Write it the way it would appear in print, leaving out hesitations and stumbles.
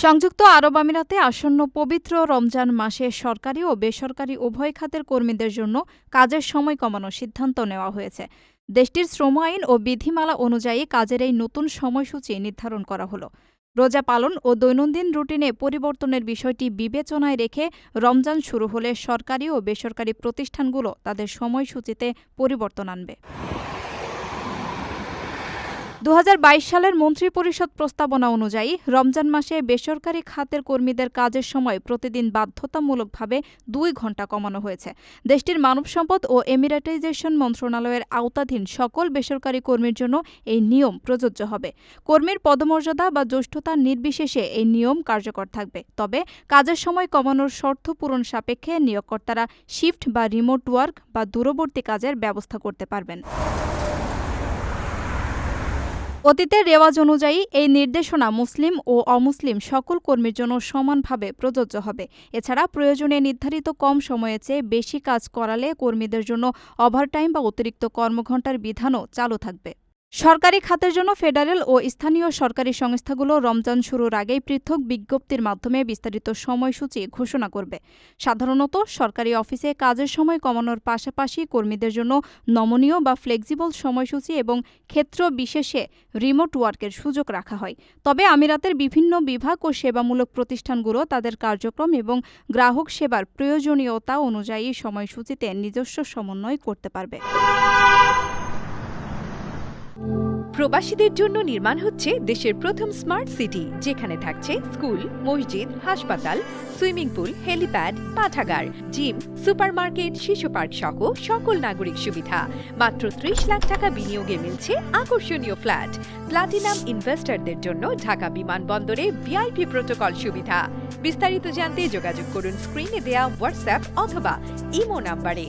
সংযুক্ত আরব আমিরাতে আসন্ন পবিত্র রমজান মাসে সরকারি ও বেসরকারি উভয় খাতের কর্মীদের জন্য কাজের সময় কমানোর সিদ্ধান্ত নেওয়া হয়েছে। দেশটির শ্রম আইন ও বিধিমালা অনুযায়ী কাজের এই নতুন সময়সূচি নির্ধারণ করা হলো। রোজা পালন ও দৈনন্দিন রুটিনে পরিবর্তনের বিষয়টি বিবেচনায় রেখে রমজান শুরু হলে সরকারি ও বেসরকারি প্রতিষ্ঠানগুলো তাদের সময়সূচিতে পরিবর্তন আনবে। ২০২২ সালের মন্ত্রিপরিষদ প্রস্তাবনা অনুযায়ী রমজান মাসে বেসরকারি খাতের কর্মীদের কাজের সময় প্রতিদিন বাধ্যতামূলকভাবে ২ ঘণ্টা কমানো হয়েছে। দেশটির মানব সম্পদ ও এমিরেটাইজেশন মন্ত্রণালয়ের আওতাধীন সকল বেসরকারি কর্মীর জন্য এই নিয়ম প্রযোজ্য হবে। কর্মীর পদমর্যাদা বা জ্যেষ্ঠতা নির্বিশেষে এই নিয়ম কার্যকর থাকবে। তবে কাজের সময় কমানোর শর্ত পূরণ সাপেক্ষে নিয়োগকর্তারা শিফট বা রিমোট ওয়ার্ক বা দূরবর্তী কাজের ব্যবস্থা করতে পারবেন। অতীতের রেওয়াজ অনুযায়ী এই নির্দেশনা মুসলিম ও অমুসলিম সকল কর্মীর জন্য সমানভাবে প্রযোজ্য হবে। এছাড়া প্রয়োজনে নির্ধারিত কম সময়ের চেয়ে বেশি কাজ করালে কর্মীদের জন্য ওভারটাইম বা অতিরিক্ত কর্মঘণ্টার বিধানও চালু থাকবে। সরকারি খাতের জন্য ফেডারেল ও স্থানীয় সরকারি সংস্থাগুলো রমজান শুরুর আগেই পৃথক বিজ্ঞপ্তির মাধ্যমে বিস্তারিত সময়সূচি ঘোষণা করবে। সাধারণত সরকারি অফিসে কাজের সময় কমানোর পাশাপাশি কর্মীদের জন্য নমনীয় বা ফ্লেক্সিবল সময়সূচি এবং ক্ষেত্র বিশেষে রিমোট ওয়ার্কের সুযোগ রাখা হয়। তবে আমিরাতের বিভিন্ন বিভাগ ও সেবামূলক প্রতিষ্ঠানগুলো তাদের কার্যক্রম এবং গ্রাহক সেবার প্রয়োজনীয়তা অনুযায়ী সময়সূচিতে নিজস্ব সমন্বয় করতে পারবে। প্রবাসীদের জন্য নির্মাণ হচ্ছে দেশের প্রথম স্মার্ট সিটি, যেখানে থাকছে স্কুল, মসজিদ, হাসপাতাল, সুইমিং পুল, হেলিপ্যাড, পাঠাগার, জিম, সুপারমার্কেট, শিশু পার্ক সহ সকল নাগরিক সুবিধা। মাত্র ৩০ লাখ টাকা বিনিয়োগে মিলছে আকর্ষণীয় ফ্ল্যাট। প্লাটিনাম ইনভেস্টরদের জন্য ঢাকা বিমানবন্দরে ভিআইপি প্রোটোকল সুবিধা। বিস্তারিত জানতে যোগাযোগ করুন স্ক্রিনে দেয়া হোয়াটসঅ্যাপ অথবা ইমো নাম্বারে।